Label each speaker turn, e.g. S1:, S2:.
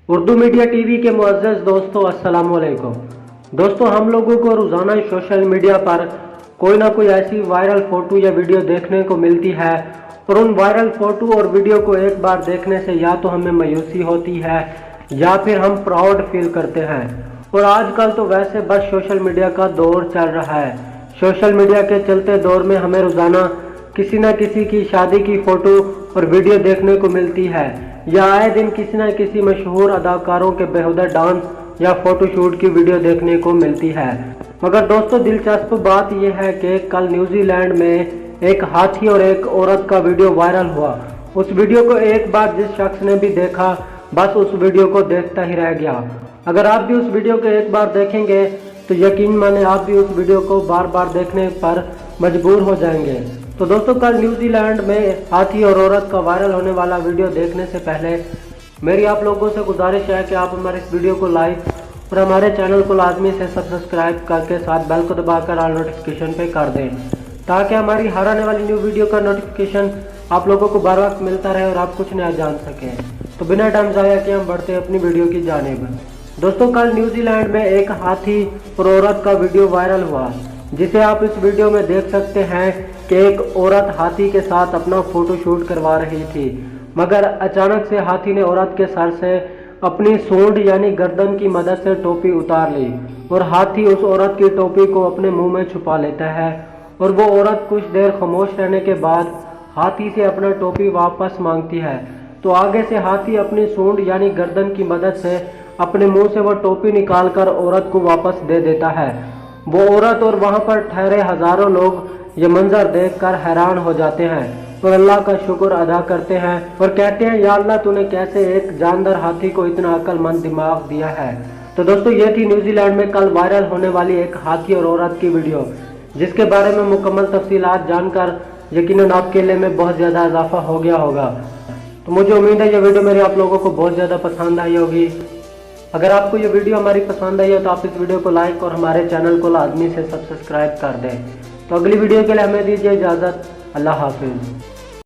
S1: Urdu media TV के मुअज़्ज़ज़ दोस्तों, अस्सलाम वालेकुम। दोस्तों, हम लोगों को रोज़ाना सोशल मीडिया पर कोई ना कोई ऐसी वायरल फ़ोटो या वीडियो देखने को मिलती है और उन वायरल फ़ोटो और वीडियो को एक बार देखने से या तो हमें मायूसी होती है या फिर हम प्राउड फील करते हैं। और आजकल तो वैसे बस सोशल मीडिया का दौर चल रहा है। सोशल मीडिया के चलते दौर में हमें रोज़ाना किसी न किसी की शादी की फ़ोटो और वीडियो देखने को मिलती है या आए दिन किसी न किसी मशहूर अदाकारों के बेहुदा डांस या फोटोशूट की वीडियो देखने को मिलती है। मगर दोस्तों, दिलचस्प बात यह है कि कल न्यूजीलैंड में एक हाथी और एक औरत का वीडियो वायरल हुआ। उस वीडियो को एक बार जिस शख्स ने भी देखा, बस उस वीडियो को देखता ही रह गया। अगर आप भी उस वीडियो को एक बार देखेंगे तो यकीन माने आप भी उस वीडियो को बार बार देखने पर मजबूर हो जाएंगे। तो दोस्तों, कल न्यूजीलैंड में हाथी और औरत का वायरल होने वाला वीडियो देखने से पहले मेरी आप लोगों से गुजारिश है कि आप हमारे इस वीडियो को लाइक और हमारे चैनल को लाजमी से सब्सक्राइब करके साथ बेल को दबाकर ऑल नोटिफिकेशन पे कर दें, ताकि हमारी हर आने वाली न्यू वीडियो का नोटिफिकेशन आप लोगों को बर वक्त मिलता रहे और आप कुछ नया जान सकें। तो बिना टाइम ज़ाया किए हम बढ़ते हैं अपनी वीडियो की जानिब। दोस्तों, कल न्यूजीलैंड में एक हाथी और औरत का वीडियो वायरल हुआ, जिसे आप इस वीडियो में देख सकते हैं कि एक औरत हाथी के साथ अपना फोटोशूट करवा रही थी, मगर अचानक से हाथी ने औरत के सर से अपनी सूंड यानी गर्दन की मदद से टोपी उतार ली और हाथी उस औरत की टोपी को अपने मुंह में छुपा लेता है और वो औरत कुछ देर खामोश रहने के बाद हाथी से अपना टोपी वापस मांगती है। तो आगे से हाथी अपनी सूंड यानी गर्दन की मदद से अपने मुंह से वो टोपी निकालकर औरत को वापस दे देता है। वो औरत और वहां पर ठहरे हजारों लोग ये मंजर देखकर हैरान हो जाते हैं और अल्लाह का शुक्र अदा करते हैं और कहते हैं, या अल्लाह, तूने कैसे एक जानदार हाथी को इतना अक्लमंद दिमाग दिया है। तो दोस्तों, ये थी न्यूजीलैंड में कल वायरल होने वाली एक हाथी और औरत की वीडियो, जिसके बारे में मुकम्मल तफसीलात जानकर यकीनन आपके लिए में बहुत ज़्यादा इजाफा हो गया होगा। तो मुझे उम्मीद है ये वीडियो मेरी आप लोगों को बहुत ज़्यादा पसंद आई होगी। अगर आपको ये वीडियो हमारी पसंद आई है तो आप इस वीडियो को लाइक और हमारे चैनल को लाजमी से सब्सक्राइब कर दें। तो अगली वीडियो के लिए हमें दीजिए इजाज़त। अल्लाह हाफिज़।